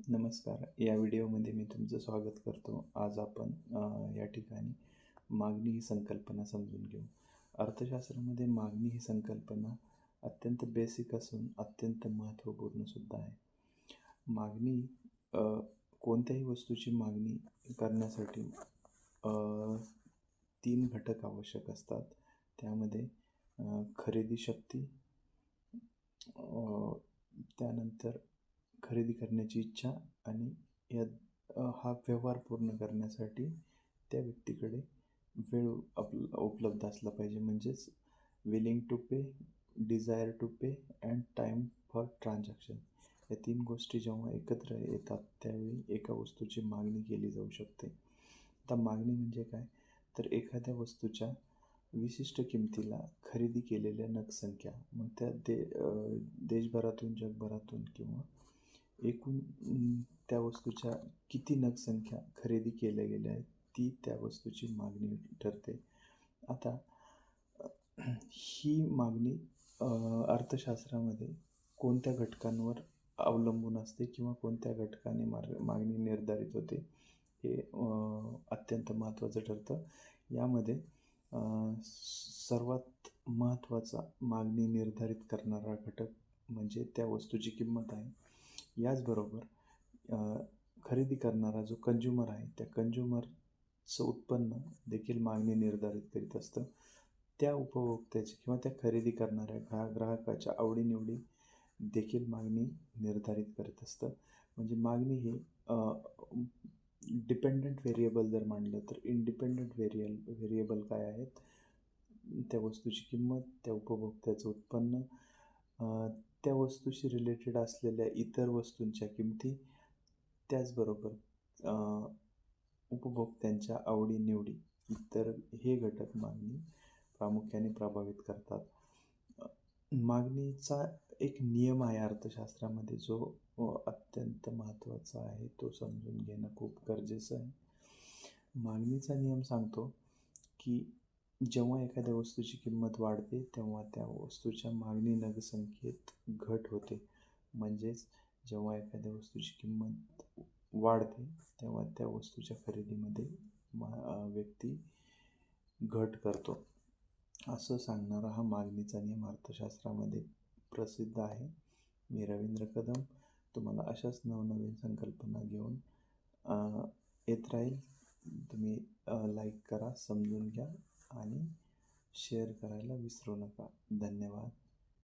नमस्कार. या व्हिडिओमध्ये मी तुमचं स्वागत करतो. आज आपण या ठिकाणी मागणी ही संकल्पना समजून घेऊ. अर्थशास्त्रामध्ये मागणी ही संकल्पना अत्यंत बेसिक असून अत्यंत महत्त्वपूर्ण सुद्धा आहे. मागणी अ, कोणत्याही वस्तूची मागणी करण्यासाठी 3 घटक आवश्यक असतात. त्यामध्ये खरेदी शक्ती, त्यानंतर खरेदी करण्याची इच्छा आणि हा व्यवहार पूर्ण करण्यासाठी त्या व्यक्तीकडे वेळ उपलब्ध असला पाहिजे. म्हणजेच willing to pay, desire to pay and time for transaction. या 3 गोष्टी जेव्हा एकत्र येतात त्यावेळी एका वस्तूची मागणी केली जाऊ शकते. आता मागणी म्हणजे काय? तर एखाद्या वस्तूच्या विशिष्ट किमतीला खरेदी केलेल्या नगसंख्या, मग त्या देशभरातून, जगभरातून किंवा एकूण त्या वस्तूच्या किती नगसंख्या खरेदी केल्या गेल्या आहेत ती त्या वस्तूची मागणी ठरते. आता ही मागणी अर्थशास्त्रामध्ये कोणत्या घटकांवर अवलंबून असते किंवा कोणत्या घटकाने मागणी निर्धारित होते हे अत्यंत महत्त्वाचं ठरतं. यामध्ये सर्वात महत्त्वाचा मागणी निर्धारित करणारा घटक म्हणजे त्या वस्तूची किंमत आहे. याचबरोबर खरेदी करणारा जो कंज्युमर आहे त्या कंज्युमरचं उत्पन्न देखील मागणी निर्धारित करीत असतं. त्या उपभोक्त्याची किंवा त्या खरेदी करणाऱ्या ग्राहकाच्या आवडीनिवडी देखील मागणी निर्धारित करत असतं. म्हणजे मागणी ही डिपेंडंट व्हेरिएबल जर मानलं तर इंडिपेंडंट व्हेरिएबल काय आहेत? त्या वस्तूची किंमत, त्या उपभोक्त्याचं उत्पन्न, त्या वस्तूशी रिलेटेड असलेल्या इतर वस्तूंच्या किमती, त्याचबरोबर उपभोक्त्यांच्या आवडीनिवडी, इतर हे घटक मागणी प्रामुख्याने प्रभावित करतात. मागणीचा एक नियम आहे अर्थशास्त्रामध्ये जो अत्यंत महत्त्वाचा आहे, तो समजून घेणं खूप गरजेचं आहे. मागणीचा नियम सांगतो की जेव्हा एखाद्या वस्तूची किंमत वाढते तेव्हा त्या वस्तूच्या मागणी नगसंख्येत घट होते. म्हणजेच जेव्हा एखाद्या वस्तूची किंमत वाढते तेव्हा त्या वस्तूच्या खरेदीमध्ये व्यक्ती घट करतो, असं सांगणारा हा मागणीचा नियम अर्थशास्त्रामध्ये प्रसिद्ध आहे. मी रवींद्र कदम तुम्हाला अशाच नवनवीन संकल्पना घेऊन येत राहील. तुम्ही लाईक करा, समजून घ्या आणि शेअर करायला विसरू नका. धन्यवाद.